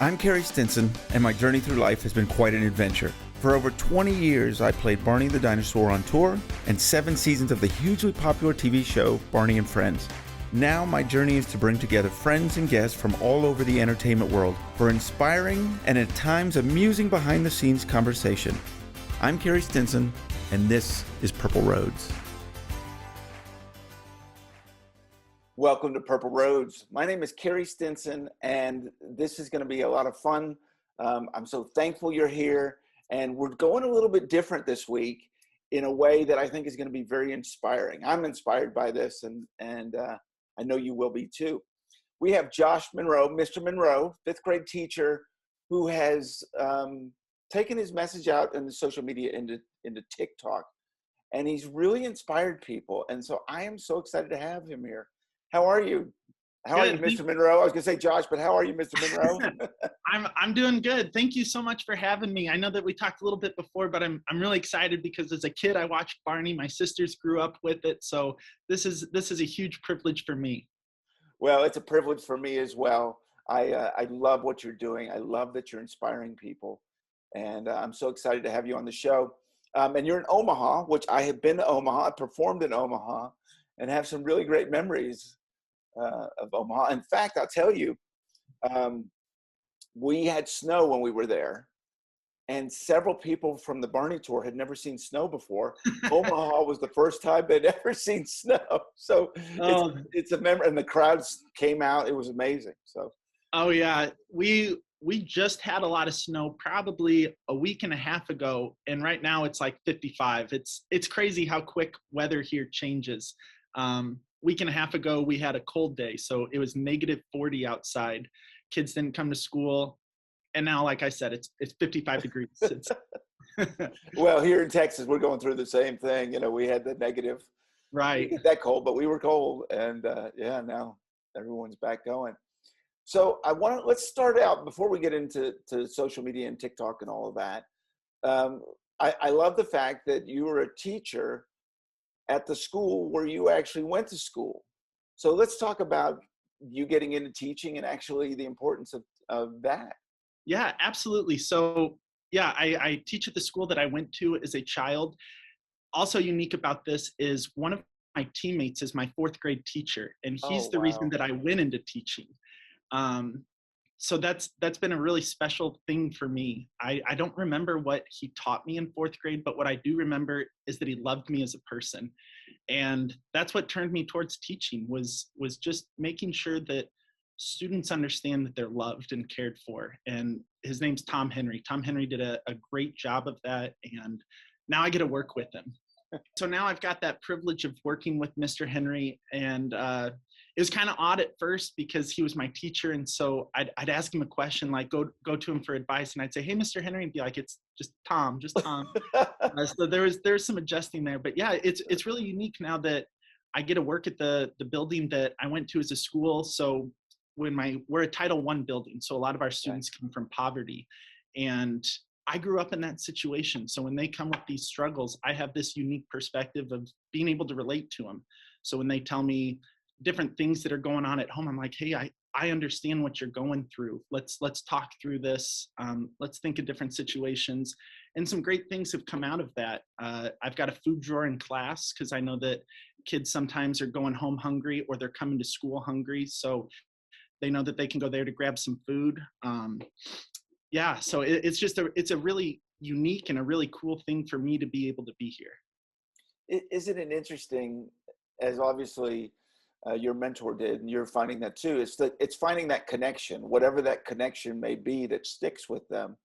I'm Carey Stinson, and my journey through life has been quite an adventure. For over 20 years, I played Barney the Dinosaur on tour and 7 seasons of the hugely popular TV show Barney and Friends. Now my journey is to bring together friends and guests from all over the entertainment world for inspiring and at times amusing behind-the-scenes conversation. I'm Carey Stinson, and this is Purple Roads. Welcome to Purple Roads. My name is Carey Stinson, and this is going to be a lot of fun. I'm so thankful you're here, and we're going a little bit different this week in a way that I think is going to be very inspiring. I'm inspired by this, and I know you will be too. We have Josh Monroe, Mr. Monroe, 5th grade teacher, who has taken his message out in the social media into TikTok, and he's really inspired people. And so I am so excited to have him here. How are you? How are you, Mr. Monroe? I was going to say Josh, but how are you, Mr. Monroe? I'm doing good. Thank you so much for having me. I know that we talked a little bit before, but I'm really excited because as a kid I watched Barney. My sisters grew up with it, so this is a huge privilege for me. Well, it's a privilege for me as well. I love what you're doing. I love that you're inspiring people, and I'm so excited to have you on the show. And you're in Omaha, which I have been to Omaha. I performed in Omaha, and have some really great memories of Omaha. In fact, I'll tell you, we had snow when we were there, and several people from the Barney tour had never seen snow before. Omaha was the first time they'd ever seen snow. So it's a memory, and the crowds came out. It was amazing. So. Oh yeah, we just had a lot of snow probably a week and a half ago, and right now it's like 55. It's crazy how quick weather here changes. Week and a half ago, we had a cold day, so it was -40 outside. Kids didn't come to school, and now, like I said, it's 55 degrees. Well, here in Texas, we're going through the same thing. You know, we had the negative. Right. Not that cold, but we were cold, and now everyone's back going. So let's start out before we get into social media and TikTok and all of that. I love the fact that you were a teacher at the school where you actually went to school. So let's talk about you getting into teaching and actually the importance of that. Yeah, absolutely. So yeah, I teach at the school that I went to as a child. Also unique about this is one of my teammates is my 4th grade teacher, and he's the reason that I went into teaching. So that's been a really special thing for me. I don't remember what he taught me in 4th grade, but what I do remember is that he loved me as a person. And that's what turned me towards teaching was just making sure that students understand that they're loved and cared for. And his name's Tom Henry. Tom Henry did a great job of that, and now I get to work with him. So now I've got that privilege of working with Mr. Henry, and it was kind of odd at first because he was my teacher, and so I'd ask him a question, like go to him for advice, and I'd say, "Hey, Mr. Henry," and be like, "It's just Tom." So there's some adjusting there, but yeah, it's really unique now that I get to work at the building that I went to as a school. So we're a Title I building, so a lot of our students come from poverty, and I grew up in that situation. So when they come with these struggles, I have this unique perspective of being able to relate to them. So when they tell me different things that are going on at home, I'm like, hey, I understand what you're going through. Let's talk through this. Let's think of different situations. And some great things have come out of that. I've got a food drawer in class because I know that kids sometimes are going home hungry or they're coming to school hungry. So they know that they can go there to grab some food. So it's a really unique and a really cool thing for me to be able to be here. Isn't it interesting, as obviously your mentor did, and you're finding that too, it's finding that connection, whatever that connection may be, that sticks with them.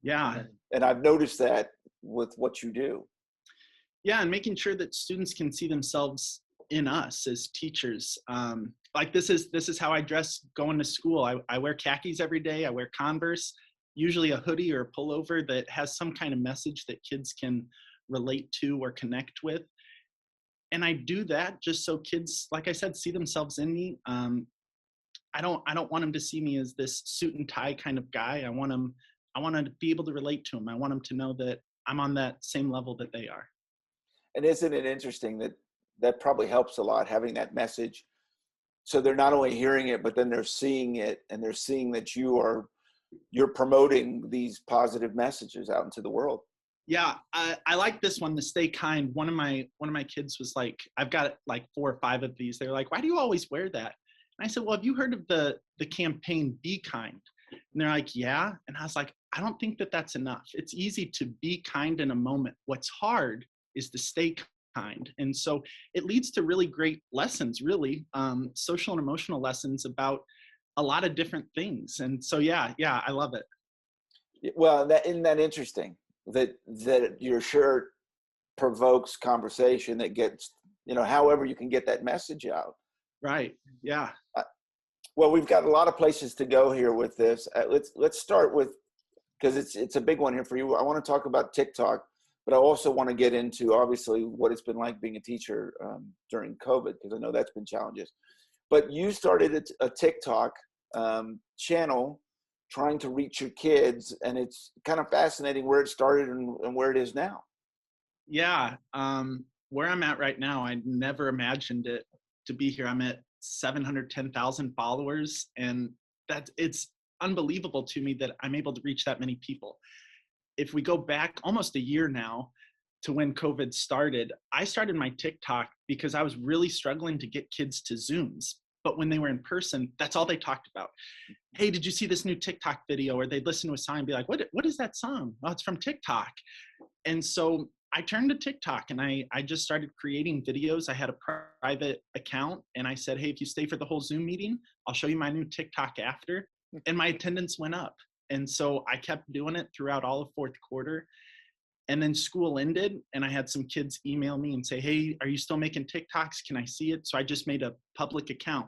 Yeah. And I've noticed that with what you do. Yeah, and making sure that students can see themselves in us as teachers. Like this is how I dress going to school. I wear khakis every day. I wear Converse, usually a hoodie or a pullover that has some kind of message that kids can relate to or connect with. And I do that just so kids, like I said, see themselves in me. I don't want them to see me as this suit and tie kind of guy. I want them to be able to relate to them. I want them to know that I'm on that same level that they are. And isn't it interesting that probably helps a lot, having that message. So they're not only hearing it, but then they're seeing it, and they're seeing that you are you're promoting these positive messages out into the world. Yeah, I like this one, the stay kind. One of my kids was like, I've got like 4 or 5 of these. They're like, why do you always wear that? And I said, well, have you heard of the campaign Be Kind? And they're like, yeah. And I was like, I don't think that that's enough. It's easy to be kind in a moment. What's hard is to stay kind. And so it leads to really great lessons, really, social and emotional lessons about a lot of different things. And so, yeah, I love it. Well, isn't that interesting that your shirt provokes conversation that gets, however you can get that message out. Right. Yeah. Well, we've got a lot of places to go here with this. Let's start with, because it's a big one here for you. I want to talk about TikTok, but I also want to get into obviously what it's been like being a teacher during COVID, because I know that's been challenges. But you started a TikTok channel trying to reach your kids, and it's kind of fascinating where it started and where it is now. Yeah. Where I'm at right now, I never imagined it to be here. I'm at 710,000 followers, and it's unbelievable to me that I'm able to reach that many people. If we go back almost a year now to when COVID started, I started my TikTok because I was really struggling to get kids to Zooms. But when they were in person, that's all they talked about. Hey, did you see this new TikTok video? Or they'd listen to a song and be like, what is that song? Oh, it's from TikTok. And so I turned to TikTok and I just started creating videos. I had a private account and I said, hey, if you stay for the whole Zoom meeting, I'll show you my new TikTok after. And my attendance went up. And so I kept doing it throughout all of fourth quarter. And then school ended and I had some kids email me and say, hey, are you still making TikToks? Can I see it? So I just made a public account.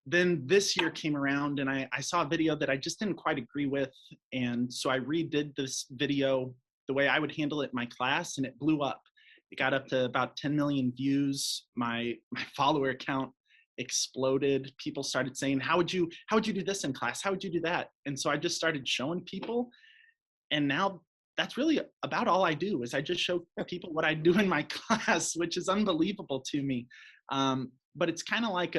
Then this year came around and I saw a video that I just didn't quite agree with. And so I redid this video the way I would handle it in my class, and it blew up. It got up to about 10 million views. My follower count exploded. People started saying, how would you do this in class? How would you do that? And so I just started showing people. And now that's really about all I do, is I just show people what I do in my class, which is unbelievable to me. But it's kind of like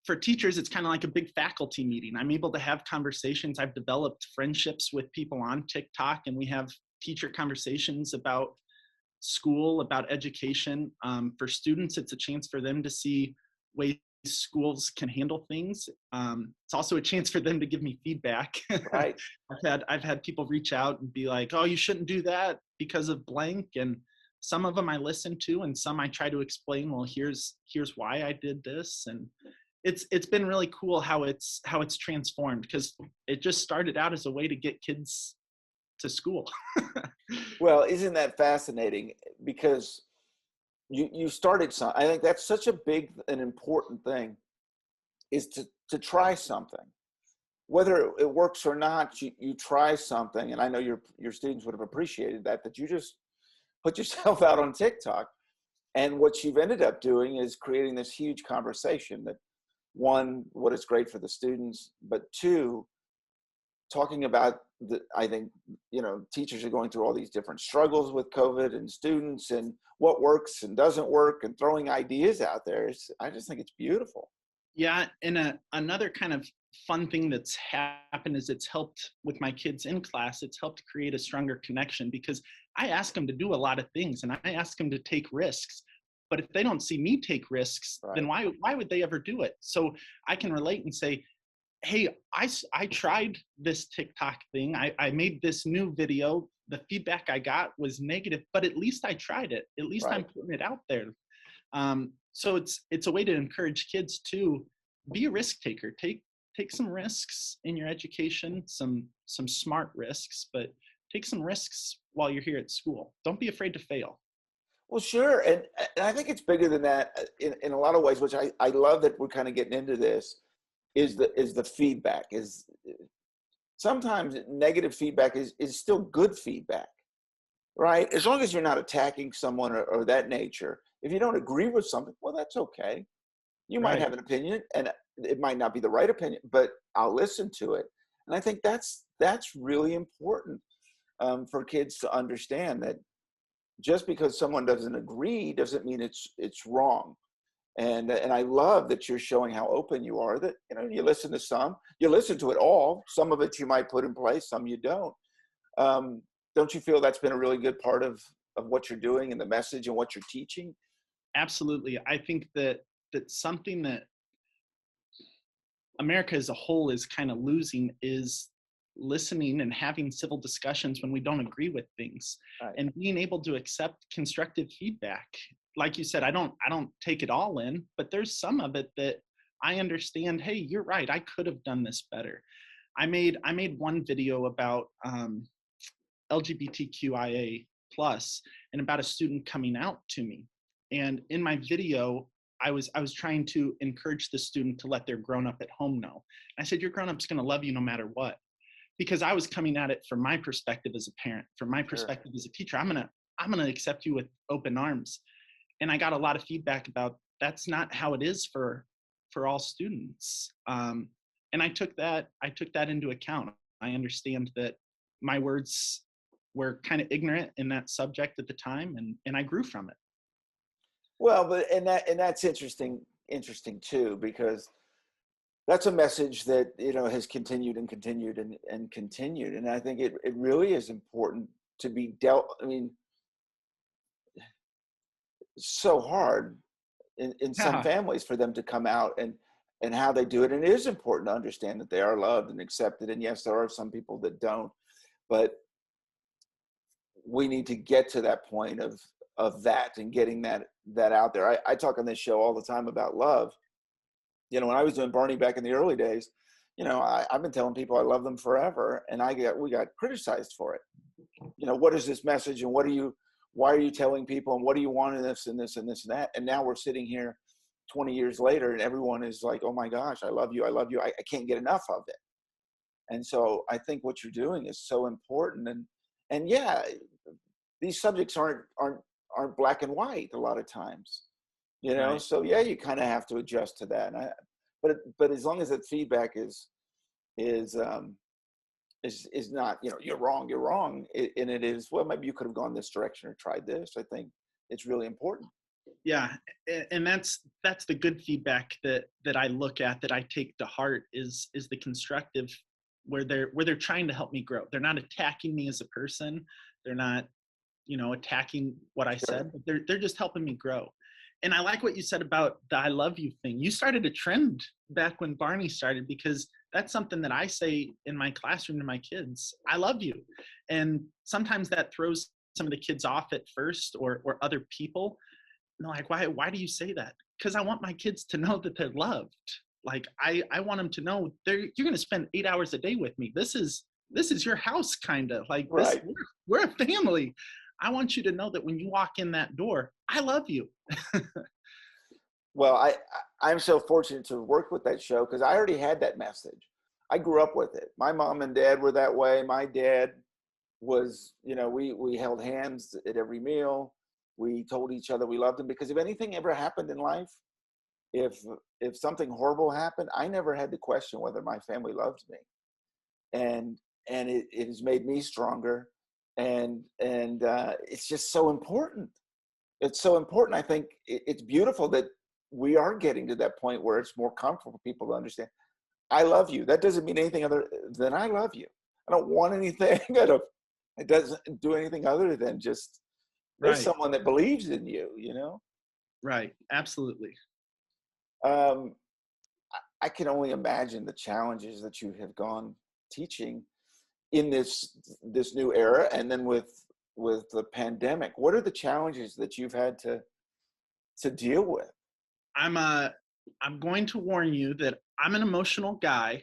for teachers, it's kind of like a big faculty meeting. I'm able to have conversations. I've developed friendships with people on TikTok, and we have teacher conversations about school, about education. For students, it's a chance for them to see ways schools can handle things. It's also a chance for them to give me feedback. Right. I've had people reach out and be like, oh, you shouldn't do that because of blank. And some of them I listen to, and some I try to explain, well, here's why I did this. And it's been really cool how it's transformed, because it just started out as a way to get kids to school. Well, isn't that fascinating? Because you started some. I think that's such a big and important thing, is to try something, whether it works or not. You try something, and I know your students would have appreciated that you just put yourself out on TikTok. And what you've ended up doing is creating this huge conversation that, one, what is great for the students, but two, talking about I think, teachers are going through all these different struggles with COVID, and students, and what works and doesn't work, and throwing ideas out there. I just think it's beautiful. Yeah, and another kind of fun thing that's happened is it's helped with my kids in class. It's helped create a stronger connection, because I ask them to do a lot of things, and I ask them to take risks. But if they don't see me take risks, Right. then why would they ever do it? So I can relate and say, hey, I tried this TikTok thing. I made this new video. The feedback I got was negative, but at least I tried it. At least Right. I'm putting it out there. So it's a way to encourage kids to be a risk taker. Take some risks in your education, some smart risks, but take some risks while you're here at school. Don't be afraid to fail. Well, sure. And I think it's bigger than that in a lot of ways, which I love that we're kind of getting into this, is the feedback. Is sometimes negative feedback is still good feedback, right? As long as you're not attacking someone or that nature. If you don't agree with something, well, that's okay. You might Right. have an opinion, and it might not be the right opinion, but I'll listen to it. And I think that's really important for kids to understand, that just because someone doesn't agree doesn't mean it's wrong. And I love that you're showing how open you are, that, you know, you listen to some, you listen to it all. Some of it you might put in place, some you don't. Um, don't you feel that's been a really good part of what you're doing and the message and what you're teaching? Absolutely. I think that something that America as a whole is kind of losing is listening and having civil discussions when we don't agree with things, Right. and being able to accept constructive feedback. Like you said, I don't take it all in, but there's some of it that I understand, hey, you're right, I could have done this better. I made one video about LGBTQIA plus and about a student coming out to me. And in my video, I was trying to encourage the student to let their grown up at home know. And I said, your grown up's going to love you no matter what, because I was coming at it from my perspective as a parent, from my Sure. perspective as a teacher. I'm gonna accept you with open arms. And I got a lot of feedback about that's not how it is for all students. And I took that into account. I understand that my words were kind of ignorant in that subject at the time, and I grew from it. Well, but that's interesting too, because that's a message that, you know, has continued and continued and continued. And I think it really is important to be dealt. I mean, so hard in some Yeah, families for them to come out and how they do it. And it is important to understand that they are loved and accepted. And yes, there are some people that don't, but we need to get to that point of that and getting that out there. I talk on this show all the time about love. You know, when I was doing Barney back in the early days, you know, I've been telling people I love them forever, and we got criticized for it. You know, what is this message, and why are you telling people, and what do you want in this and this and this and that? And now we're sitting here 20 years later, and everyone is like, oh my gosh, I love you, I love you. I can't get enough of it. And so I think what you're doing is so important. And yeah, these subjects aren't black and white a lot of times, you know. right. So yeah, you kind of have to adjust to that. But as long as that feedback is is not, you know, you're wrong, and it is, well, maybe you could have gone this direction or tried this. I think it's really important. Yeah, and that's the good feedback that I look at, that I take to heart, is the constructive, where they're trying to help me grow. They're not attacking me as a person. They're not, attacking what I Sure. said, but they're just helping me grow. And I like what you said about the I love you thing. You started a trend back when Barney started, because that's something that I say in my classroom to my kids. I love you. And sometimes that throws some of the kids off at first, or other people. And they're like, why do you say that? Because I want my kids to know that they're loved. Like I want them to know you're going to spend 8 hours a day with me. This is your house, kind of like this. Right. We're a family. I want you to know that when you walk in that door, I love you. Well, I'm so fortunate to work with that show, because I already had that message. I grew up with it. My mom and dad were that way. My dad was, you know, we held hands at every meal. We told each other we loved him, because if anything ever happened in life, if something horrible happened, I never had to question whether my family loved me. And it has made me stronger. And it's just so important. It's so important. I think it's beautiful that we are getting to that point where it's more comfortable for people to understand, I love you. That doesn't mean anything other than I love you. I don't want anything. It doesn't do anything other than just, there's Right, someone that believes in you, you know? right. Absolutely. Um, I can only imagine the challenges that you have gone teaching in this new era, and then with the pandemic. What are the challenges that you've had to deal with? I'm uh I'm going to warn you that I'm an emotional guy.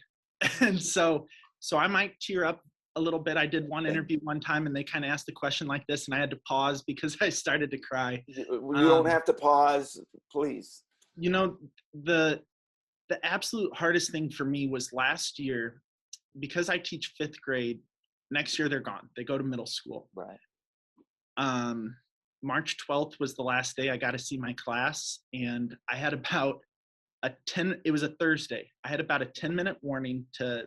And so I might tear up a little bit. I did one Okay. interview one time, and they kind of asked a question like this, and I had to pause because I started to cry. You don't Um, have to pause, please. you know, the the absolute hardest thing for me was last year, because I teach fifth grade. Next year they're gone. They go to middle school. Right. Um, March 12th was the last day I got to see my class, and I had about it was a Thursday. I had about a 10-minute warning to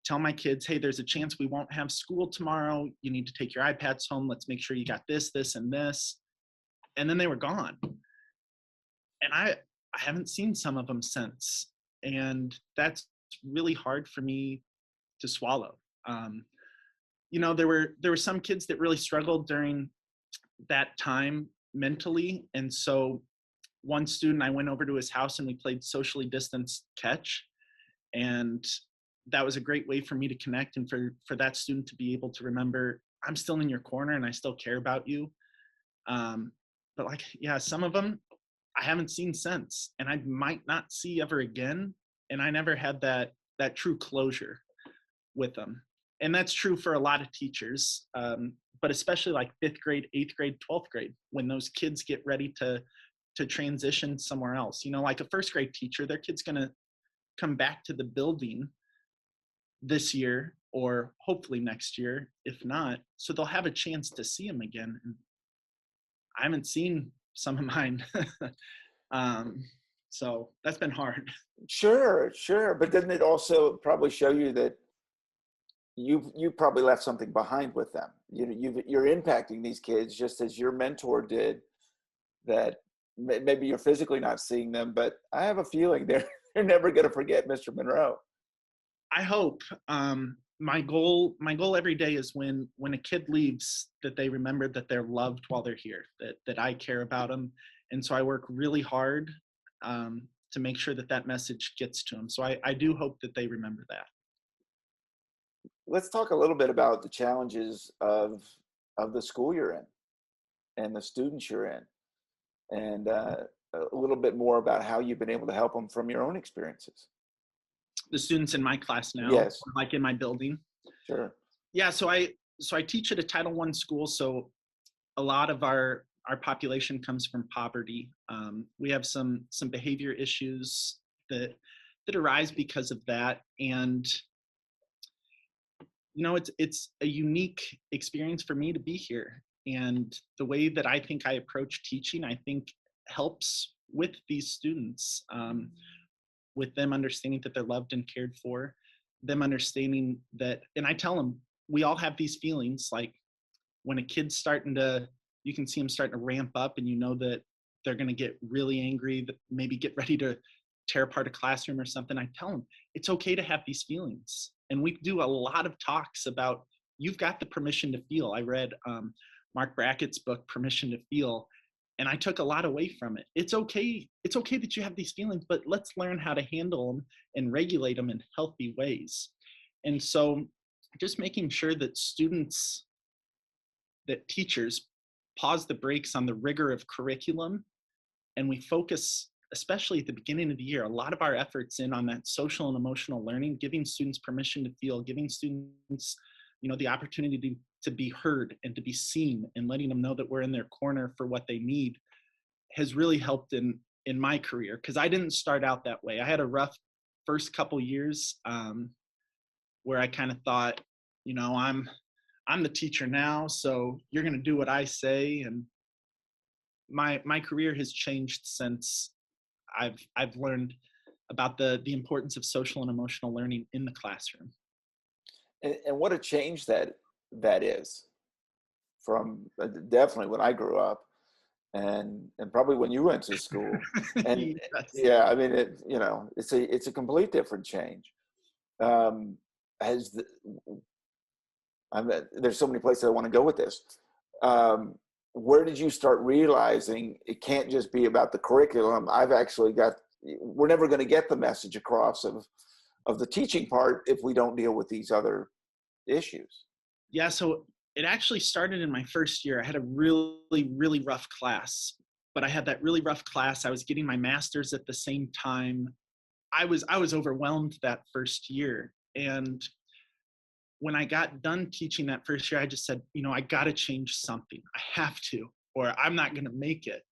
tell my kids, hey, there's a chance we won't have school tomorrow. You need to take your iPads home. Let's make sure you got this, this, and this. And then they were gone. And I haven't seen some of them since. And that's really hard for me to swallow. Um, there were some kids that really struggled during that time mentally. And so one student, I went over to his house and we played socially distanced catch. And that was a great way for me to connect and for that student to be able to remember, I'm still in your corner and I still care about you. Um, but like, yeah, some of them I haven't seen since, and I might not see ever again. And I never had that true closure with them. And that's true for a lot of teachers, but especially like 5th grade, 8th grade, 12th grade, when those kids get ready to transition somewhere else. Like a 1st grade teacher, their kid's going to come back to the building this year or hopefully next year, if not. So they'll have a chance to see them again. And I haven't seen some of mine. So that's been hard. Sure, sure. But doesn't it also probably show you that you probably left something behind with them? You're impacting these kids just as your mentor did. That maybe you're physically not seeing them, but I have a feeling they're never going to forget Mr. Monroe. I hope. My goal every day is when a kid leaves, that they remember that they're loved while they're here, that I care about them. And so I work really hard to make sure that message gets to them. So I do hope that they remember that. Let's talk a little bit about the challenges of the school you're in and the students you're in, and a little bit more about how you've been able to help them from your own experiences. The students in my class now, yes, like in my building. Sure. Yeah, so I teach at a Title I school, so a lot of our population comes from poverty. We have some behavior issues that arise because of that, and it's a unique experience for me to be here. And the way that I think I approach teaching, I think helps with these students, with them understanding that they're loved and cared for, them understanding that, and I tell them, we all have these feelings, like when a kid's you can see them starting to ramp up and that they're going to get really angry, that maybe get ready to tear apart a classroom or something. I tell them, it's okay to have these feelings. And we do a lot of talks about, you've got the permission to feel. I read Mark Brackett's book, Permission to Feel, and I took a lot away from it. It's okay that you have these feelings, but let's learn how to handle them and regulate them in healthy ways. And so just making sure that teachers pause the brakes on the rigor of curriculum, and we focus, especially at the beginning of the year, a lot of our efforts in on that social and emotional learning, giving students permission to feel, giving students, the opportunity to be heard and to be seen, and letting them know that we're in their corner for what they need, has really helped in my career. Because I didn't start out that way. I had a rough first couple years where I kind of thought, I'm the teacher now, so you're going to do what I say. And my career has changed since I've learned about the importance of social and emotional learning in the classroom. And what a change that is from definitely when I grew up, and probably when you went to school. And yes. Yeah, I mean, it's a complete different change. There's so many places I want to go with this. Where did you start realizing it can't just be about the curriculum? We're never going to get the message across of the teaching part if we don't deal with these other issues. Yeah, so it actually started in my first year. I had a really, really rough class, but I had that really rough class. I was getting my master's at the same time. I was overwhelmed that first year. And when I got done teaching that first year, I just said, I got to change something. I have to, or I'm not going to make it.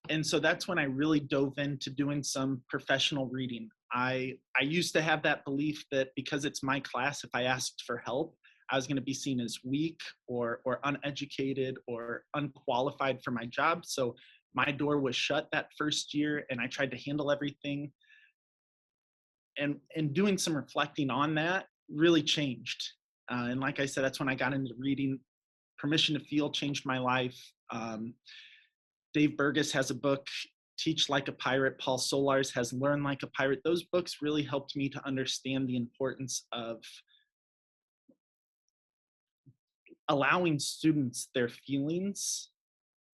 And so that's when I really dove into doing some professional reading. I used to have that belief that because it's my class, if I asked for help, I was going to be seen as weak or uneducated or unqualified for my job. So my door was shut that first year, and I tried to handle everything. And doing some reflecting on that really changed. And like I said, that's when I got into reading. Permission to Feel changed my life. Dave Burgess has a book, Teach Like a Pirate, Paul Solar's has Learn Like a Pirate. Those books really helped me to understand the importance of allowing students their feelings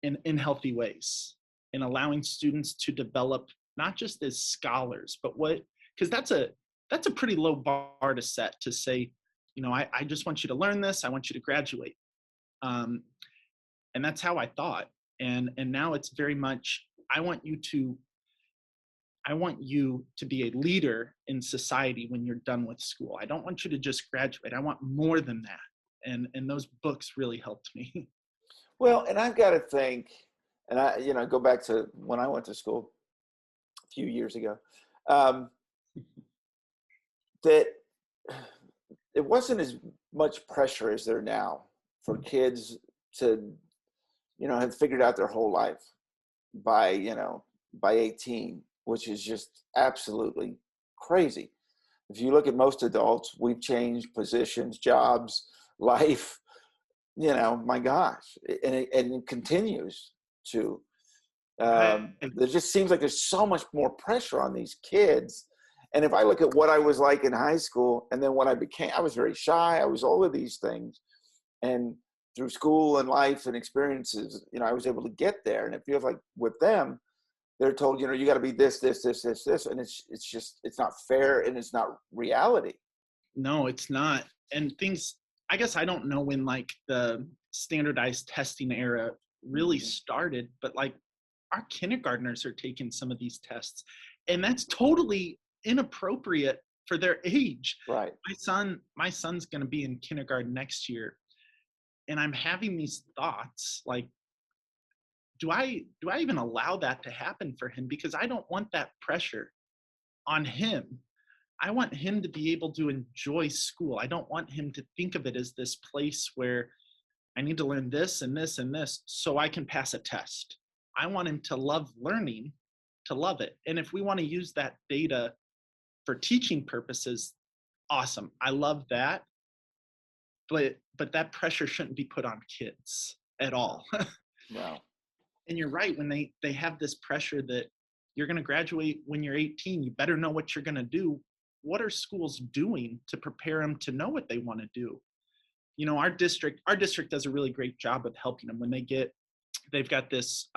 in healthy ways, and allowing students to develop not just as scholars, but because that's a pretty low bar to set, to say, I just want you to learn this, I want you to graduate. And that's how I thought. And now it's very much, I want you to be a leader in society when you're done with school. I don't want you to just graduate. I want more than that. And those books really helped me. Well, and I've got to think, and I go back to when I went to school a few years ago, that it wasn't as much pressure as there now for kids to, have figured out their whole life by 18, which is just absolutely crazy. If you look at most adults, we've changed positions, jobs, life, my gosh, and it continues to. There just seems like there's so much more pressure on these kids. And if I look at what I was like in high school, and then when I was very shy, I was all of these things. And through school and life and experiences, I was able to get there. And it feels like with them, they're told, you got to be this, this, this, this, this. And it's not fair, and it's not reality. No, it's not. And I guess I don't know when like the standardized testing era really started, but like our kindergartners are taking some of these tests, and that's totally inappropriate for their age. Right. My son's going to be in kindergarten next year, and I'm having these thoughts like, do I even allow that to happen for him? Because I don't want that pressure on him. I want him to be able to enjoy school. I don't want him to think of it as this place where I need to learn this and this and this so I can pass a test. I want him to love learning, to love it. And if we want to use that data for teaching purposes, awesome. I love that. But that pressure shouldn't be put on kids at all. No. And you're right, when they have this pressure that you're going to graduate when you're 18, you better know what you're going to do. What are schools doing to prepare them to know what they want to do? Our district does a really great job of helping them when they've got this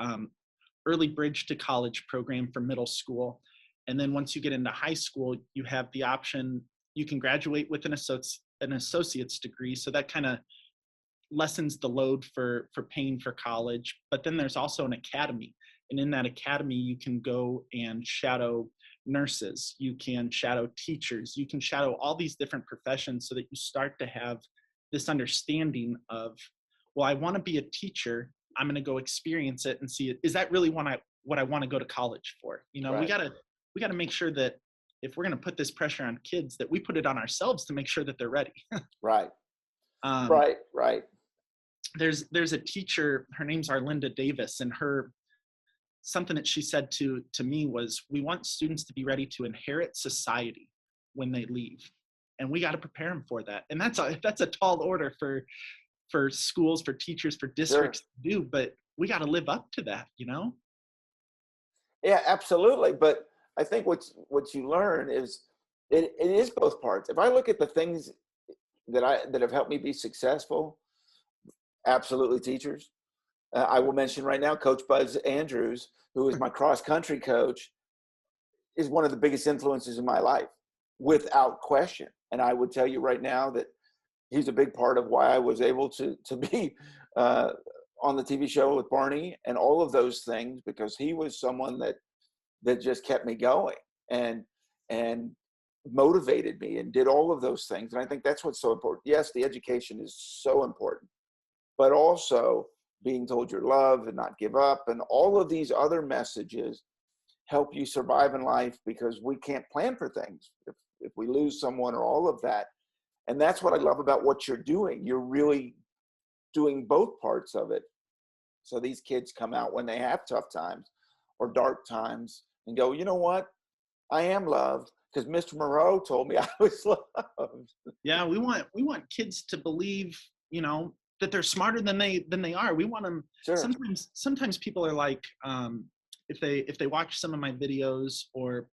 early bridge to college program for middle school. And then once you get into high school, you have the option, you can graduate with an associate's degree. So that kind of lessens the load for paying for college. But then there's also an academy. And in that academy, you can go and shadow nurses, you can shadow teachers, you can shadow all these different professions, so that you start to have this understanding of, well, I want to be a teacher. I'm going to go experience it and see it. Is that really what I want to go to college for? Right. we got to make sure that if we're going to put this pressure on kids, that we put it on ourselves to make sure that they're ready. Right. Right. There's a teacher, her name's Arlinda Davis, and something that she said to me was, we want students to be ready to inherit society when they leave. And we got to prepare them for that. And that's a tall order for schools, for teachers, for districts to do, but we got to live up to that, Yeah, absolutely. But I think what you learn is it is both parts. If I look at the things that have helped me be successful, absolutely teachers. I will mention right now, Coach Buzz Andrews, who is my cross-country coach, is one of the biggest influences in my life, without question. And I would tell you right now that he's a big part of why I was able to be on the TV show with Barney and all of those things, because he was someone that just kept me going and motivated me and did all of those things. And I think that's what's so important. Yes, the education is so important, but also being told you're loved and not give up, and all of these other messages help you survive in life, because we can't plan for things if we lose someone or all of that. And that's what I love about what you're doing. You're really doing both parts of it. So these kids come out when they have tough times or dark times and go, you know what? I am loved, because Mr. Monroe told me I was loved. Yeah, we want kids to believe, that they're smarter than they are. We want them. Sure. Sometimes people are like, if they watch some of my videos, or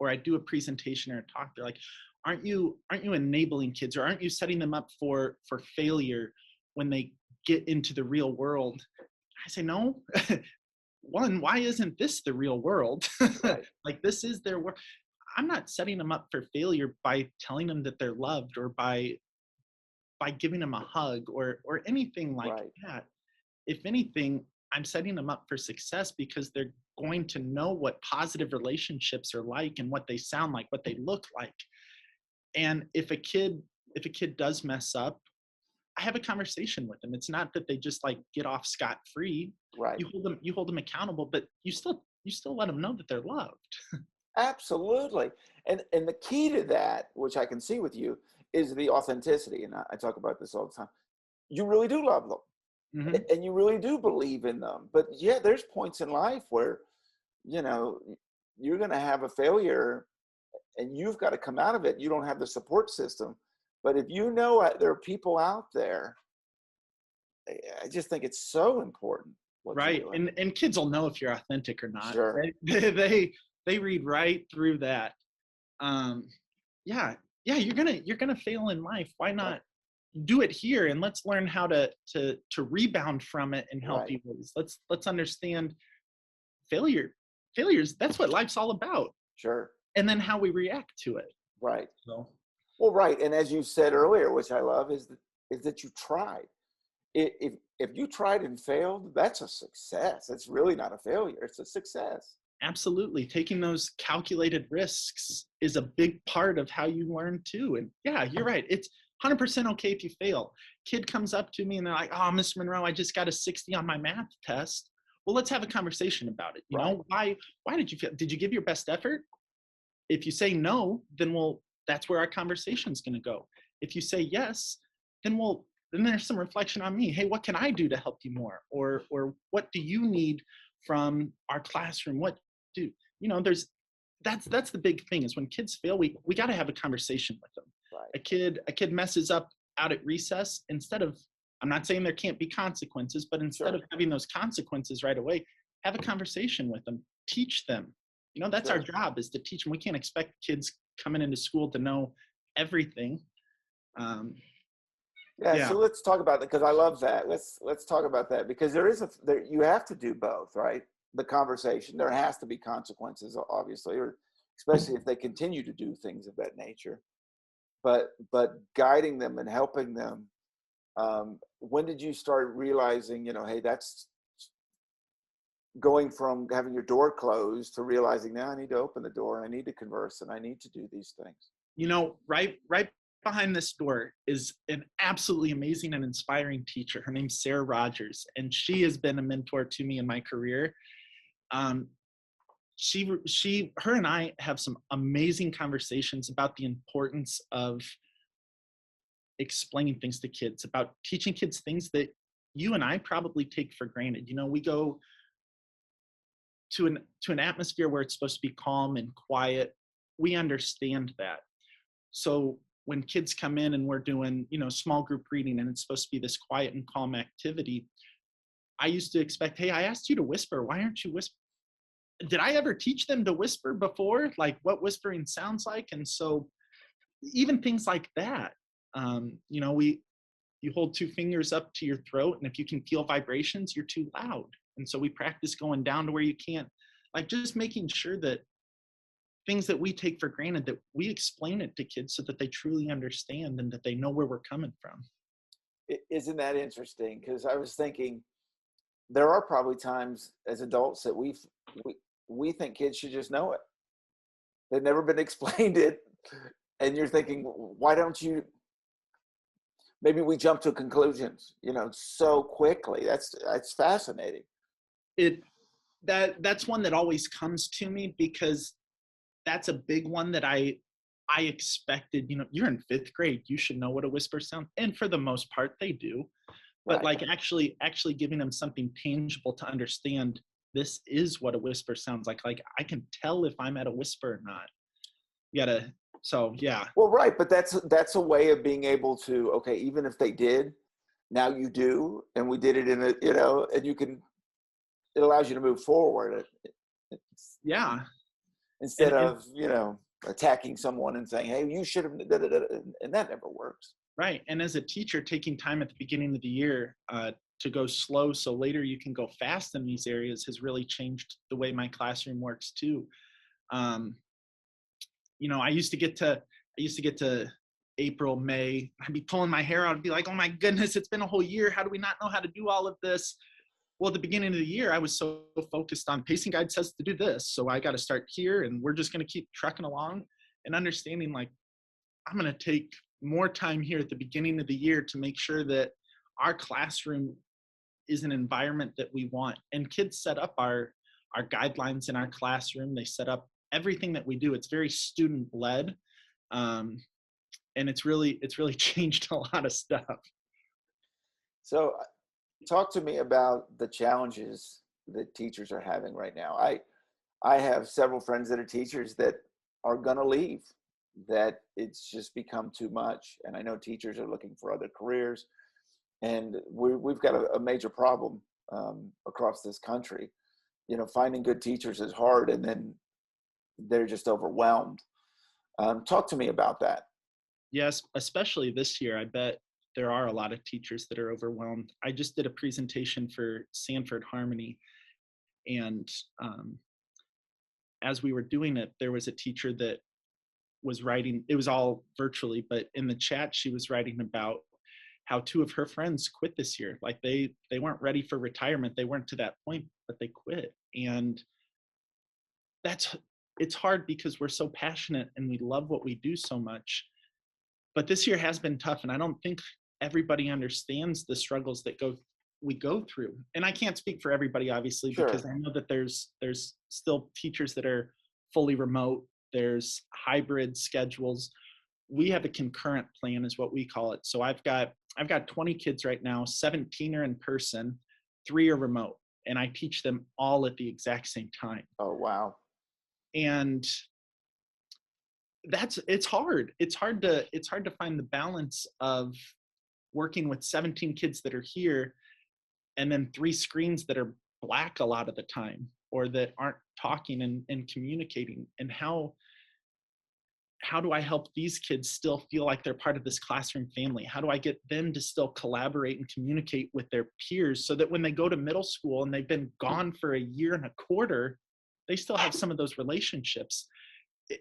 I do a presentation or a talk, they're like, aren't you enabling kids, or aren't you setting them up for failure when they get into the real world? I say, no. One, why isn't this the real world? Right. Like, this is their world. I'm not setting them up for failure by telling them that they're loved, or by giving them a hug, or anything like Right. that. If anything, I'm setting them up for success, because they're going to know what positive relationships are like, and what they sound like, what they look like. And if a kid does mess up, I have a conversation with them. It's not that they just like get off scot-free. Right. You hold them accountable, but you still let them know that they're loved. Absolutely. And the key to that, which I can see with you, is the authenticity. And I talk about this all the time. You really do love them. Mm-hmm. And you really do believe in them. But yeah, there's points in life where, you're going to have a failure, and you've got to come out of it. You don't have the support system. But if you know there are people out there, I just think it's so important what you're Right. doing. And kids will know if you're authentic or not. Sure. They read right through that. Yeah, you're gonna fail in life. Why not do it here, and let's learn how to rebound from it in healthy ways. Let's understand failures. That's what life's all about. Sure. And then how we react to it. Right. So. Well, right. And as you said earlier, which I love, is that you tried. If you tried and failed, that's a success. It's really not a failure. It's a success. Absolutely. Taking those calculated risks is a big part of how you learn too. And yeah, you're right. It's 100% okay if you fail. Kid comes up to me and they're like, oh, Mr. Monroe, I just got a 60 on my math test. Well, let's have a conversation about it. You know, why did you fail? Did you give your best effort? If you say no, then that's where our conversation is going to go. If you say yes, then there's some reflection on me. Hey, what can I do to help you more? Or what do you need from our classroom? That's the big thing, is when kids fail, we got to have a conversation with them. Right. A kid messes up out at recess, I'm not saying there can't be consequences, but instead of having those consequences right away, have a conversation with them, teach them. That's our job, is to teach them. We can't expect kids coming into school to know everything. So let's talk about that, because I love that. Let's talk about that, because you have to do both, right? The conversation, there has to be consequences, obviously, or especially if they continue to do things of that nature. But guiding them and helping them. When did you start realizing, hey, that's going from having your door closed to realizing, now I need to open the door, and I need to converse, and I need to do these things? Right behind this door is an absolutely amazing and inspiring teacher. Her name's Sarah Rogers, and she has been a mentor to me in my career. Her and I have some amazing conversations about the importance of explaining things to kids, about teaching kids things that you and I probably take for granted. We go to an atmosphere where it's supposed to be calm and quiet. We understand that. So when kids come in and we're doing, small group reading, and it's supposed to be this quiet and calm activity, I used to expect, hey, I asked you to whisper. Why aren't you whispering? Did I ever teach them to whisper before? Like, what whispering sounds like? And so even things like that, you hold 2 fingers up to your throat, and if you can feel vibrations, you're too loud. And so we practice going down to where you can't, like, just making sure that things that we take for granted, that we explain it to kids so that they truly understand and that they know where we're coming from. Isn't that interesting? Because I was thinking, there are probably times as adults that we think kids should just know it. They've never been explained it. And you're thinking, why don't you? Maybe we jump to conclusions, so quickly. That's fascinating. That's one that always comes to me, because that's a big one that I expected. You're in 5th grade, you should know what a whisper sounds, and for the most part they do. But like actually giving them something tangible to understand, this is what a whisper sounds like. Like, I can tell if I'm at a whisper or not. Well, right, but that's a way of being able to, okay, even if they did, now you do, and we did it in and it allows you to move forward Yeah. Instead And of, attacking someone and saying, hey, you should have, and that never works. right. And as a teacher, taking time at the beginning of the year to go slow so later you can go fast in these areas has really changed the way my classroom works too. Um, I used to get to April, May, I'd be pulling my hair out. I'd be like, oh my goodness, it's been a whole year. How do we not know how to do all of this? Well, at the beginning of the year, I was so focused on pacing guide says to do this. So I got to start here and we're just going to keep trucking along, and understanding like I'm going to take more time here at the beginning of the year to make sure that our classroom is an environment that we want. And kids set up our guidelines in our classroom. They set up everything that we do. It's very student led. And it's really changed a lot of stuff. So talk to me about the challenges that teachers are having right now. I have several friends that are teachers that are going to leave, that it's just become too much. And I know teachers are looking for other careers, and we've got a major problem across this country. Finding good teachers is hard, and then they're just overwhelmed. Talk to me about that. Yes, especially this year. I bet there are a lot of teachers that are overwhelmed. I just did a presentation for Sanford Harmony, and as we were doing it, there was a teacher that was writing, it was all virtually, but in the chat, she was writing about how two of her friends quit this year. Like they weren't ready for retirement. They weren't to that point, but they quit. And it's hard because we're so passionate and we love what we do so much. But this year has been tough, and I don't think everybody understands the struggles that we go through. And I can't speak for everybody, obviously, Sure. Because I know that there's still teachers that are fully remote. There's hybrid schedules. We have a concurrent plan, is what we call it. So I've got 20 kids right now. 17 are in person, 3 are remote, and I teach them all at the exact same time. Oh, wow. And it's hard. It's hard to find the balance of working with 17 kids that are here and then 3 screens that are black a lot of the time, or that aren't talking and communicating. And how do I help these kids still feel like they're part of this classroom family? How do I get them to still collaborate and communicate with their peers so that when they go to middle school and they've been gone for a year and a quarter, they still have some of those relationships?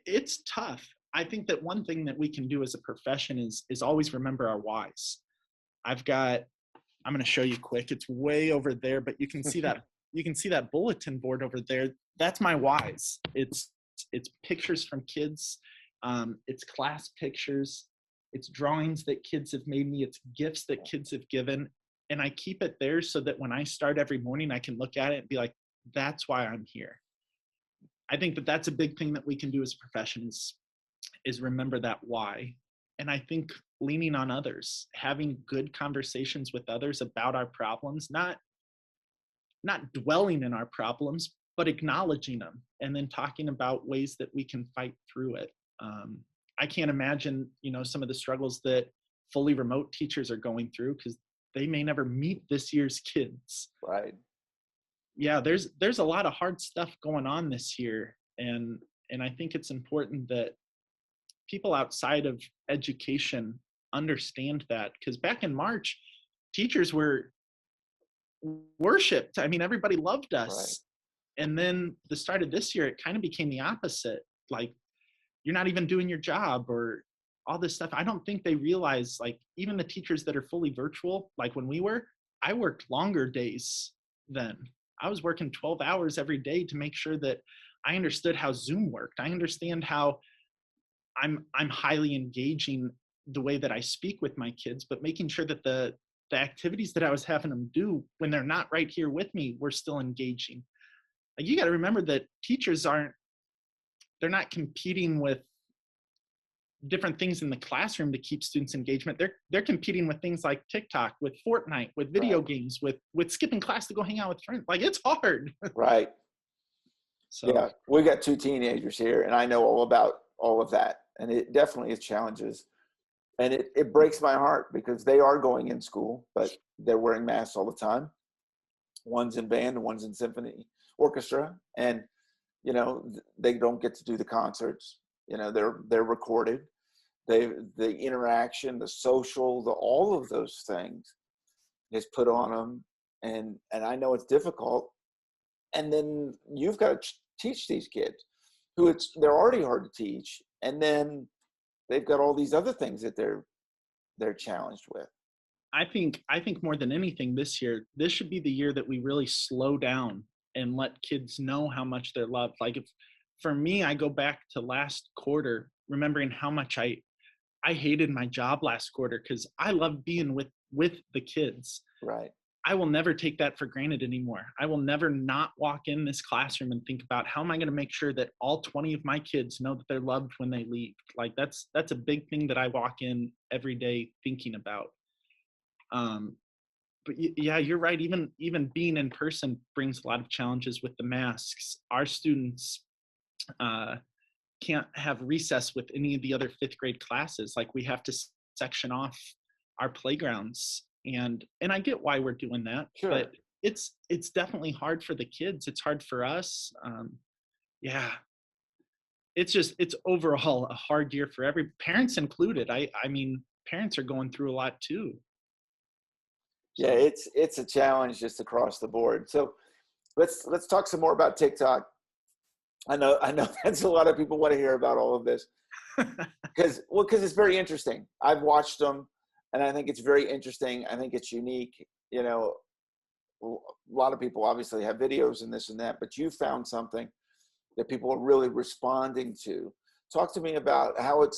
It's tough. I think that one thing that we can do as a profession is always remember our whys. I'm going to show you quick. It's way over there, but you can see that bulletin board over there. That's my whys. It's pictures from kids. It's class pictures. It's drawings that kids have made me. It's gifts that kids have given. And I keep it there so that when I start every morning, I can look at it and be like, that's why I'm here. I think that that's a big thing that we can do as a profession is remember that why. And I think leaning on others, having good conversations with others about our problems, not dwelling in our problems, but acknowledging them, and then talking about ways that we can fight through it. I can't imagine, some of the struggles that fully remote teachers are going through, because they may never meet this year's kids. Right. Yeah, there's a lot of hard stuff going on this year, and I think it's important that people outside of education understand that, because back in March, teachers were worshipped. I mean, everybody loved us. Right. And then the start of this year, it kind of became the opposite. Like, you're not even doing your job, or all this stuff. I don't think they realize, like, even the teachers that are fully virtual, like when I worked longer days then. I was working 12 hours every day to make sure that I understood how Zoom worked. I understand how I'm highly engaging the way that I speak with my kids, but making sure that the activities that I was having them do when they're not right here with me, we're still engaging. Like, you got to remember that teachers they're not competing with different things in the classroom to keep students engagement. They're competing with things like TikTok, with Fortnite, with video Right. games, with skipping class to go hang out with friends. Like, it's hard. Right. So yeah, we got 2 teenagers here, and I know all about all of that. And it definitely is challenges. And it breaks my heart, because they are going in school, but they're wearing masks all the time. One's in band and one's in symphony orchestra. And They don't get to do the concerts. They're recorded. The interaction, the social, all of those things is put on them, and I know it's difficult. And then you've got to teach these kids they're already hard to teach, and then they've got all these other things that they're challenged with. I think more than anything this year, this should be the year that we really slow down and let kids know how much they're loved. Like, if for me, I go back to last quarter, remembering how much I hated my job last quarter because I love being with the kids. Right. I will never take that for granted anymore. I will never not walk in this classroom and think about how am I going to make sure that all 20 of my kids know that they're loved when they leave. Like, that's a big thing that I walk in every day thinking about. But yeah, you're right. Even being in person brings a lot of challenges with the masks. Our students can't have recess with any of the other fifth grade classes. Like, we have to section off our playgrounds, and I get why we're doing that. Sure. But it's definitely hard for the kids. It's hard for us. Yeah, it's overall a hard year for every parents included. I mean, parents are going through a lot too. Yeah, it's a challenge just across the board. So let's talk some more about TikTok. I know that's a lot of people want to hear about all of this because it's very interesting. I've watched them, and I think it's very interesting. I think it's unique. A lot of people obviously have videos and this and that, but you found something that people are really responding to. Talk to me about how and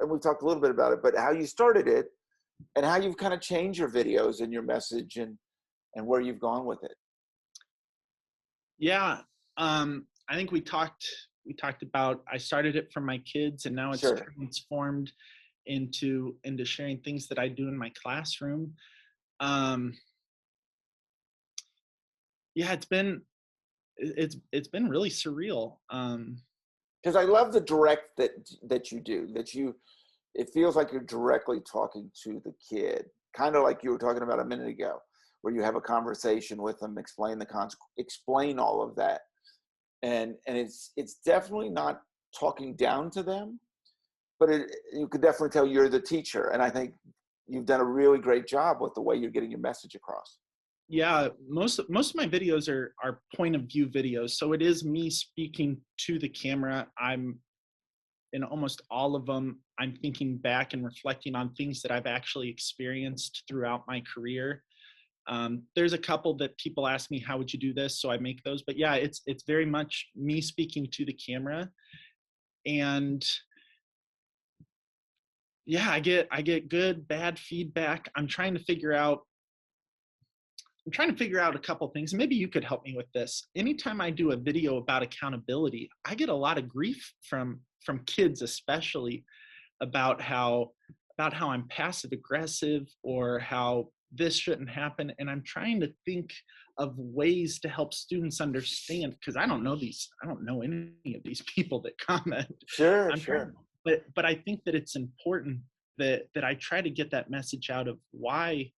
we've talked a little bit about it, but how you started it and how you've kind of changed your videos and your message and where you've gone with it. Yeah. I think we talked about, I started it for my kids, and now it's Sure. transformed into sharing things that I do in my classroom. Yeah, it's been really surreal. Because I love the direct that you do, it feels like you're directly talking to the kid, kind of like you were talking about a minute ago, where you have a conversation with them, explain all of that. And it's definitely not talking down to them, but you could definitely tell you're the teacher. And I think you've done a really great job with the way you're getting your message across. Yeah, most of my videos are point of view videos. So it is me speaking to the camera. I'm in almost all of them, I'm thinking back and reflecting on things that I've actually experienced throughout my career. There's a couple that people ask me, how would you do this? So I make those, but yeah, it's very much me speaking to the camera. And yeah, I get good, bad feedback. I'm trying to figure out a couple things. Maybe you could help me with this. Anytime I do a video about accountability, I get a lot of grief from kids, especially about how I'm passive aggressive or how this shouldn't happen. And I'm trying to think of ways to help students understand, because I don't know any of these people that comment. Sure. But I think that it's important that I try to get that message out of why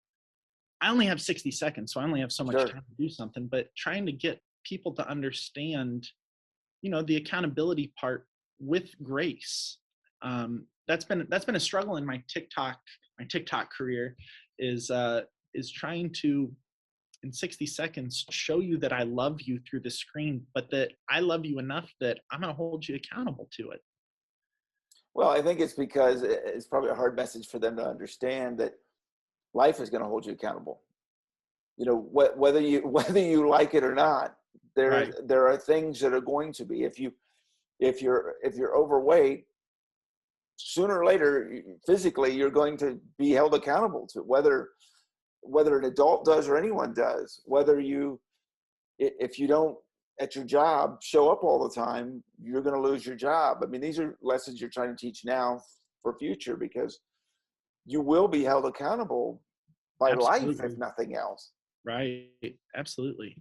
I only have 60 seconds, so I only have so much time to do something, but trying to get people to understand, the accountability part with grace. That's been a struggle in my TikTok career, is trying to, in 60 seconds, show you that I love you through the screen, but that I love you enough that I'm going to hold you accountable to it. Well, I think it's because it's probably a hard message for them to understand that life is going to hold you accountable. Whether you like it or not, there are things that are going to be. If you're overweight, sooner or later, physically, you're going to be held accountable to whether an adult does or anyone does. If you don't at your job show up all the time, you're going to lose your job. I mean, these are lessons you're trying to teach now for future, because you will be held accountable by life, if nothing else. Right. Absolutely.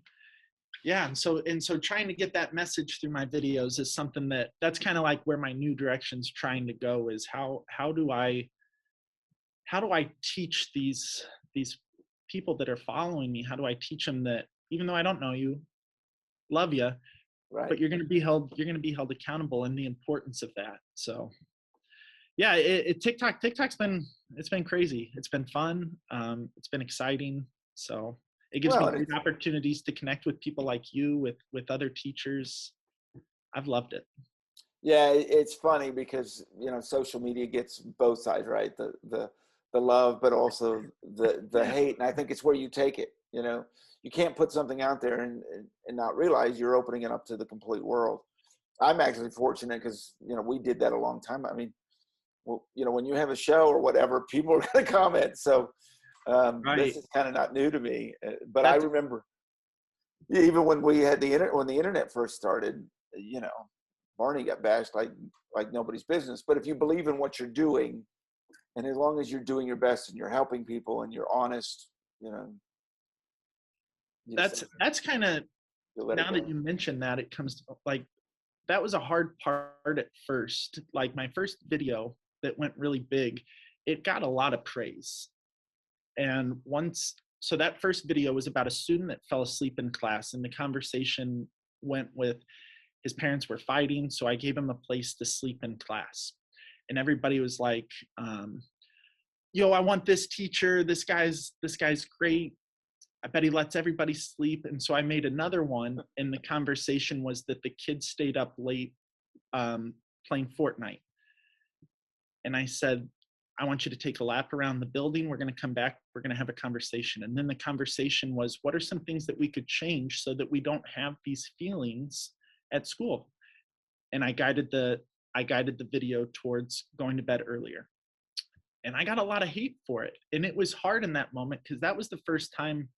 Yeah. And so trying to get that message through my videos is something that's kind of like where my new direction's trying to go, is how do I teach these people that are following me? How do I teach them that even though I don't know you, love you, but you're going to be held accountable in the importance of that. So yeah, TikTok's been crazy. It's been fun. It's been exciting. So it gives me great opportunities to connect with people like you, with other teachers. I've loved it. Yeah, it's funny because, social media gets both sides, right? The love, but also the hate. And I think it's where you take it. You can't put something out there and not realize you're opening it up to the complete world. I'm actually fortunate because, we did that a long time. I mean, well, when you have a show or whatever, people are going to comment. So this is kind of not new to me, but I remember even when we had when the internet first started, Barney got bashed like nobody's business. But if you believe in what you're doing, and as long as you're doing your best and you're helping people and you're honest, that's kind of, now that you mentioned that, it comes to, like, that was a hard part at first. Like my first video that went really big, it got a lot of praise. And so that first video was about a student that fell asleep in class, and the conversation went with his parents were fighting, so I gave him a place to sleep in class. And everybody was like, yo, I want this teacher. This guy's great. I bet he lets everybody sleep. And so I made another one, and the conversation was that the kids stayed up late playing Fortnite. And I said, I want you to take a lap around the building. We're going to come back. We're going to have a conversation. And then the conversation was, what are some things that we could change so that we don't have these feelings at school? And I guided the video towards going to bed earlier. And I got a lot of hate for it. And it was hard in that moment because that was the first time,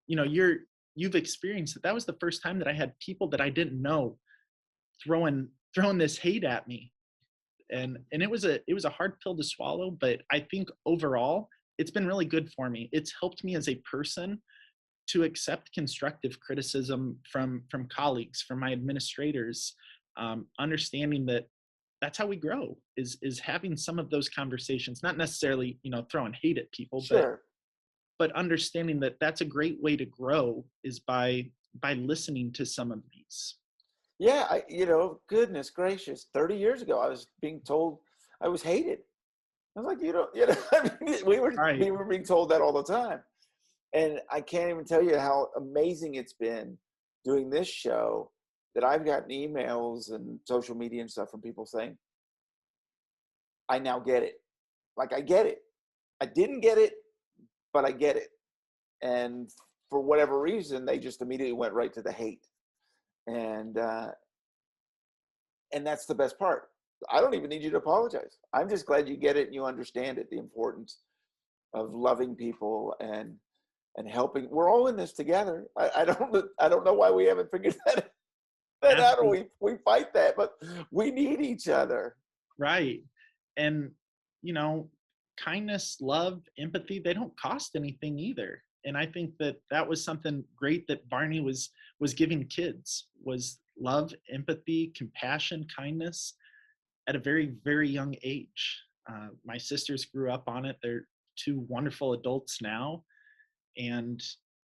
you've experienced it. That was the first time that I had people that I didn't know throwing this hate at me. And it was a hard pill to swallow, but I think overall it's been really good for me. It's helped me as a person to accept constructive criticism from colleagues, from my administrators, understanding that that's how we grow, is having some of those conversations, not necessarily, throwing hate at people, sure, but understanding that that's a great way to grow is by listening to some of these. Yeah, goodness gracious, 30 years ago, I was being told I was hated. I was like, I mean, we were being told that all the time. And I can't even tell you how amazing it's been doing this show that I've gotten emails and social media and stuff from people saying, I now get it. Like, I get it. I didn't get it, but I get it. And for whatever reason, they just immediately went right to the hate. And that's the best part. I don't even need you to apologize. I'm just glad you get it and you understand it, the importance of loving people and helping. We're all in this together. I don't know why we haven't figured that out, or we fight that, but we need each other. Right. And, kindness, love, empathy, they don't cost anything either. And I think that was something great that Barney was giving kids, was love, empathy, compassion, kindness at a very, very young age. My sisters grew up on it. They're two wonderful adults now. And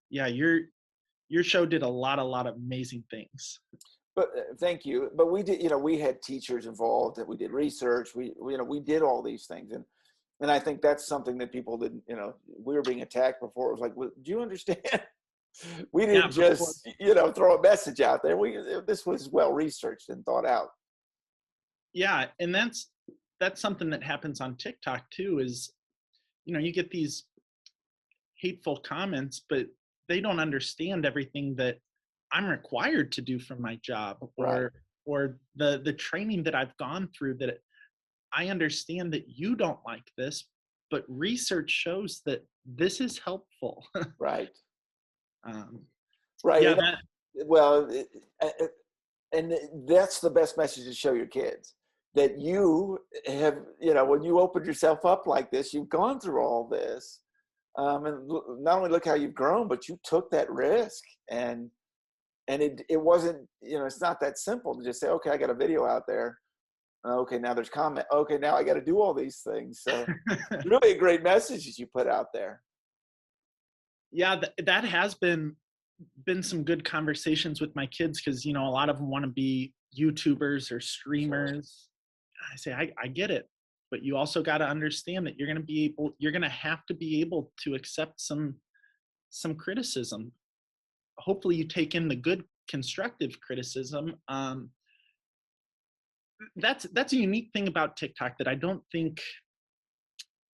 yeah, your show did a lot of amazing things. But thank you. But we did, we had teachers involved, that we did research. We did all these things. And I think that's something that people didn't, we were being attacked before. It was like, well, do you understand? We didn't just, throw a message out there. This was well researched and thought out. Yeah. And that's something that happens on TikTok too, is, you get these hateful comments, but they don't understand everything that I'm required to do for my job, or the training that I've gone through, that I understand that you don't like this, but research shows that this is helpful. Right. Right. Yeah, and that's the best message to show your kids, that you have, when you open yourself up like this, you've gone through all this. And not only look how you've grown, but you took that risk, and it wasn't, it's not that simple to just say, okay, I got a video out there. Okay, now there's comment. Okay, now I got to do all these things. So really a great message that you put out there. Yeah, that has been been some good conversations with my kids because, a lot of them want to be YouTubers or Sure. streamers. I say, I get it, but you also got to understand that you're going to have to be able to accept some criticism. Hopefully you take in the good constructive criticism. That's a unique thing about TikTok that I don't think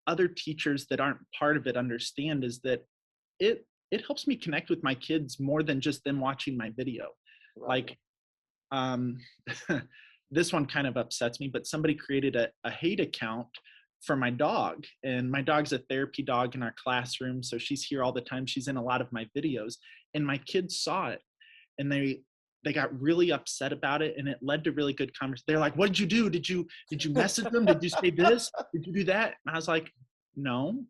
other teachers that aren't part of it understand, is that it helps me connect with my kids more than just them watching my video. Right. Like, um this one kind of upsets me, but somebody created a hate account for my dog, and my dog's a therapy dog in our classroom, so she's here all the time, she's in a lot of my videos, and my kids saw it, and they got really upset about it, and it led to really good conversations. They're like, what did you do? Did you message them? Did you say this? Did you do that? And I was like, no,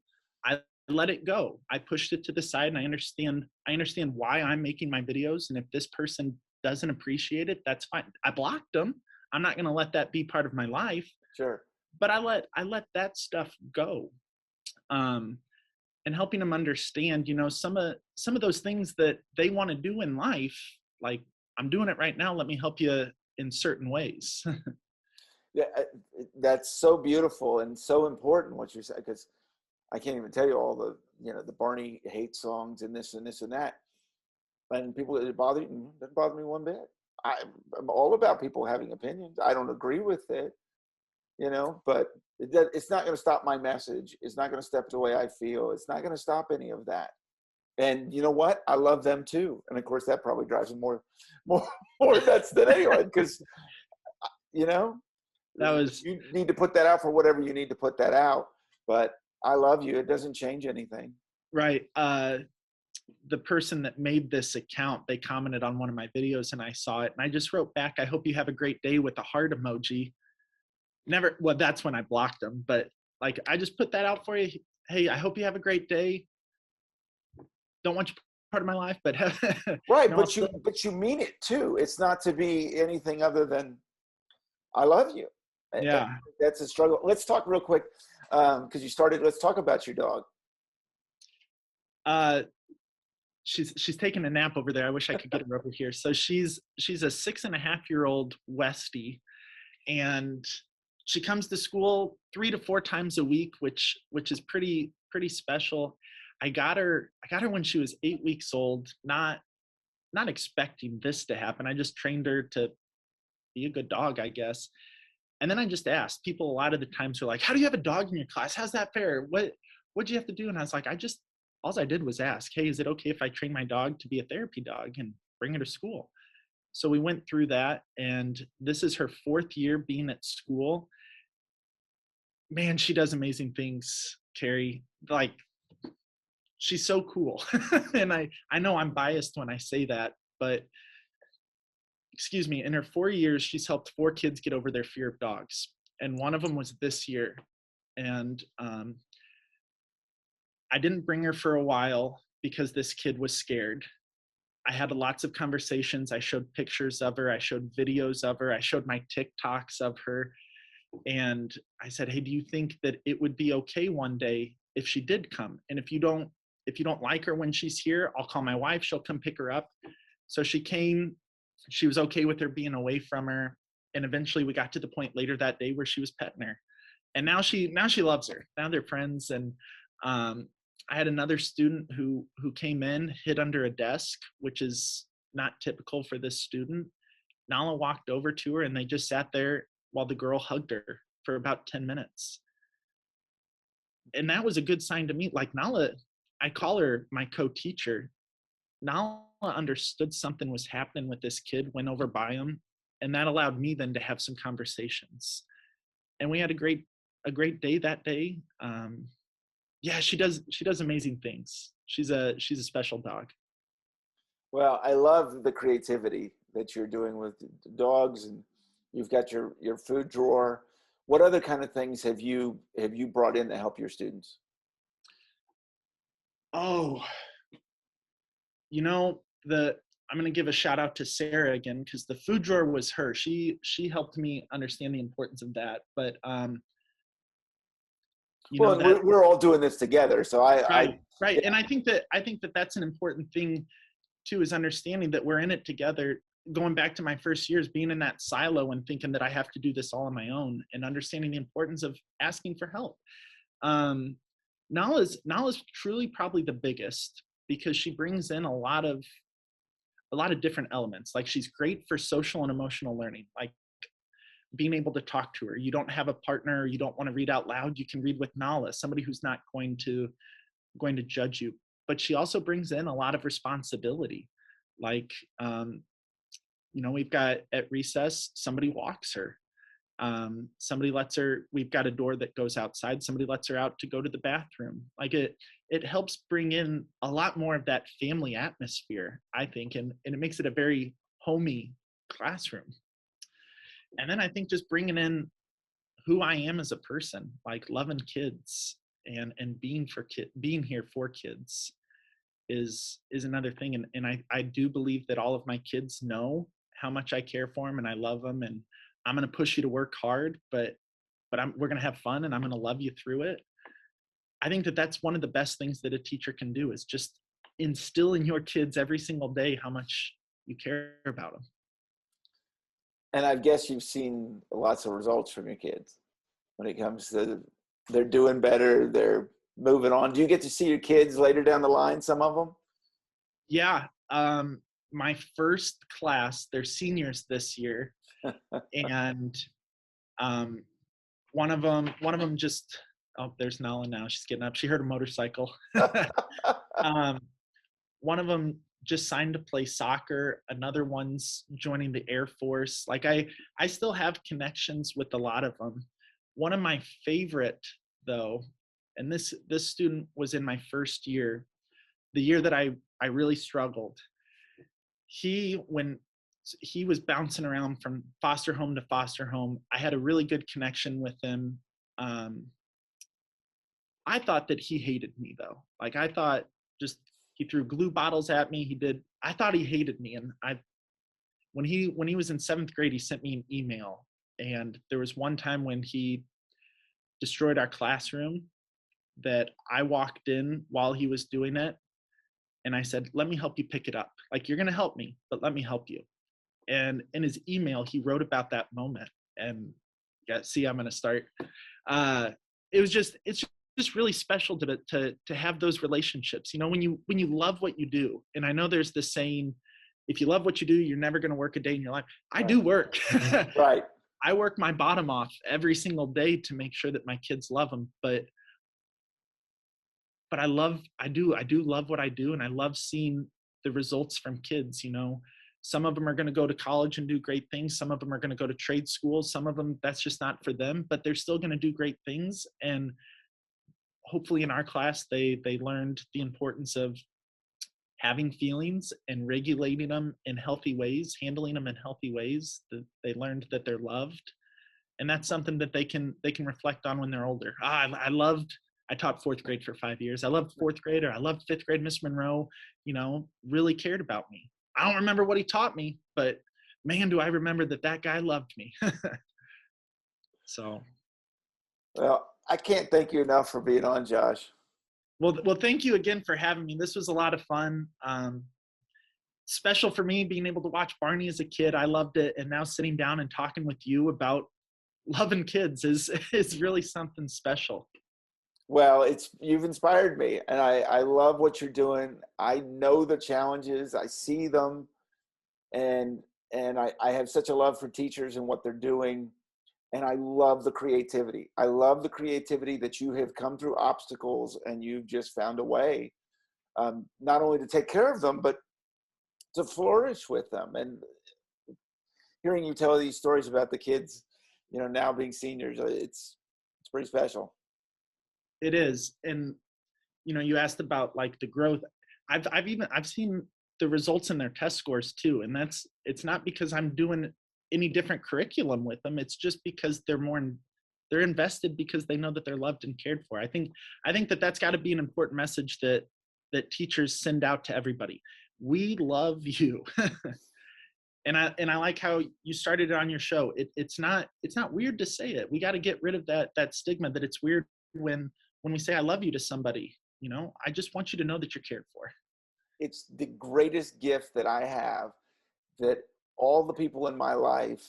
I let it go. I pushed it to the side, and I understand why I'm making my videos, and if this person doesn't appreciate it, that's fine. I blocked them. I'm not going to let that be part of my life, Sure. but I let that stuff go. um and helping them understand, some of those things that they want to do in life, like, I'm doing it right now, let me help you in certain ways. Yeah, that's so beautiful and so important what you said, because I can't even tell you all the, the Barney hate songs and this and this and that. And people, it doesn't bother me one bit. I'm all about people having opinions. I don't agree with it, but it's not going to stop my message. It's not going to stop the way I feel. It's not going to stop any of that. And you know what? I love them too. And of course, that probably drives them more, more nuts than anyone, because you know, That was you need to put that out for whatever you need to put that out. But I love you. It doesn't change anything. right. The person that made this account, they commented on one of my videos, and I saw it, and I just wrote back, I hope you have a great day, with a heart emoji. Well, that's when I blocked them, but like, I just put that out for you. Hey, I hope you have a great day. Don't want you part of my life, but Right, I'll but still, you mean it too. It's not to be anything other than I love you. And yeah. that's a struggle. Let's talk real quick, because you started. Let's talk about your dog. Uh, she's taking a nap over there. I wish I could get her over here. So she's a 6.5-year-old Westie, and she comes to school 3 to 4 times a week, which is pretty special. I got her when she was 8 weeks old, not expecting this to happen. I just trained her to be a good dog, I guess. And then I just asked people, a lot of the times, are like, how do you have a dog in your class? How's that fair? What'd you have to do? And I was like, all I did was ask, hey, is it okay if I train my dog to be a therapy dog and bring her to school? So we went through that, and this is her 4th year being at school. Man, she does amazing things, Carey. Like, she's so cool. And I know I'm biased when I say that, but excuse me, in her 4 years, she's helped 4 kids get over their fear of dogs. And one of them was this year. And I didn't bring her for a while because this kid was scared. I had lots of conversations. I showed pictures of her. I showed videos of her. I showed my TikToks of her. And I said, hey, do you think that it would be okay one day if she did come? And if you don't like her when she's here, I'll call my wife. She'll come pick her up. So she came. She was okay with her being away from her. And eventually we got to the point later that day where she was petting her. And now she loves her. Now they're friends. And I had another student who came in, hid under a desk, which is not typical for this student. Nala walked over to her, and they just sat there while the girl hugged her for about 10 minutes. And that was a good sign to me. Like, Nala, I call her my co-teacher. Nala understood something was happening with this kid, went over by him, and that allowed me then to have some conversations. And we had a great day that day. Yeah, she does amazing things. She's a special dog. Well, I love the creativity that you're doing with dogs, and you've got your food drawer. What other kind of things have you brought in to help your students? Oh, I'm going to give a shout out to Sarah again, because the food drawer was her. She helped me understand the importance of that. But Well, that we're all doing this together, so right. yeah. And I think that that's an important thing too is understanding that we're in it together. Going back to my first years, being in that silo and thinking that I have to do this all on my own, and understanding the importance of asking for help. Nala's truly probably the biggest, because she brings in a lot of different elements. Like, she's great for social and emotional learning, like being able to talk to her. You don't have a partner, you don't want to read out loud, you can read with Nala, somebody who's not going to judge you. But she also brings in a lot of responsibility. Like, we've got at recess, somebody walks her. Somebody lets her, we've got a door that goes outside, somebody lets her out to go to the bathroom. Like, it helps bring in a lot more of that family atmosphere, I think, and it makes it a very homey classroom. And then I think just bringing in who I am as a person, like loving kids and being here for kids is another thing. And I do believe that all of my kids know how much I care for them and I love them, and I'm going to push you to work hard, but we're going to have fun, and I'm going to love you through it. I think that that's one of the best things that a teacher can do, is just instill in your kids every single day how much you care about them. And I guess you've seen lots of results from your kids when it comes to they're doing better, they're moving on. Do you get to see your kids later down the line, some of them? Yeah. My first class, they're seniors this year. And one of them just, oh, there's Nala now. She's getting up. She heard a motorcycle. One of them just signed to play soccer. Another one's joining the Air Force. Like, I still have connections with a lot of them. One of my favorite, though, and this student was in my first year, the year that I really struggled. When he was bouncing around from foster home to foster home, I had a really good connection with him. I thought that he hated me, though. Like, I thought just he threw glue bottles at me. I thought he hated me. And when he was in 7th grade, he sent me an email. And there was one time when he destroyed our classroom that I walked in while he was doing it. And I said, let me help you pick it up. Like, you're going to help me, but let me help you. And in his email, he wrote about that moment. And yeah, see, I'm going to start. It's just really special to have those relationships. When you love what you do. And I know there's this saying, if you love what you do, you're never going to work a day in your life. I do work. Right. I work my bottom off every single day to make sure that my kids love them. But I do love what I do. And I love seeing the results from kids. Some of them are going to go to college and do great things. Some of them are going to go to trade schools. Some of them, that's just not for them, but they're still going to do great things. And hopefully in our class, they learned the importance of having feelings and regulating them in healthy ways, handling them in healthy ways. They learned that they're loved. And that's something that they can reflect on when they're older. I taught 4th grade for 5 years. I loved 4th grade, or I loved 5th grade. Miss Monroe, really cared about me. I don't remember what he taught me, but man, do I remember that guy loved me. So. Well, I can't thank you enough for being on, Josh. Well, thank you again for having me. This was a lot of fun. Special for me being able to watch Barney as a kid. I loved it. And now sitting down and talking with you about loving kids is really something special. Well, you've inspired me, and I love what you're doing. I know the challenges, I see them, and I have such a love for teachers and what they're doing, and I love the creativity. I love the creativity that you have come through obstacles and you've just found a way, not only to take care of them, but to flourish with them. And hearing you tell these stories about the kids, now being seniors, it's pretty special. It is. And, you asked about like the growth. I've seen the results in their test scores too. And it's not because I'm doing any different curriculum with them. It's just because they're invested because they know that they're loved and cared for. I think that that's got to be an important message that teachers send out to everybody. We love you. And I like how you started it on your show. It's not weird to say it. We got to get rid of that stigma that it's weird when we say I love you to somebody. I just want you to know that you're cared for. it's the greatest gift that I have, that all the people in my life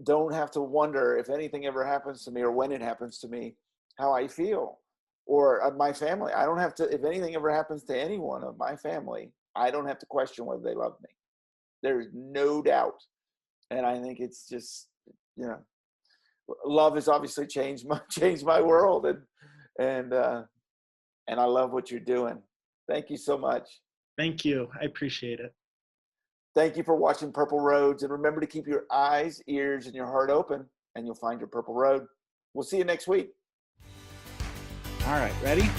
don't have to wonder if anything ever happens to me or when it happens to me, how I feel, or my family. I don't have to, if anything ever happens to anyone of my family, I don't have to question whether they love me. There's no doubt. And I think it's just, you know, love has obviously changed my world, and I love what you're doing. Thank you so much. Thank you. I appreciate it. Thank you for watching Purple Roads, and remember to keep your eyes, ears, and your heart open, and you'll find your purple road. We'll see you next week. All right, ready?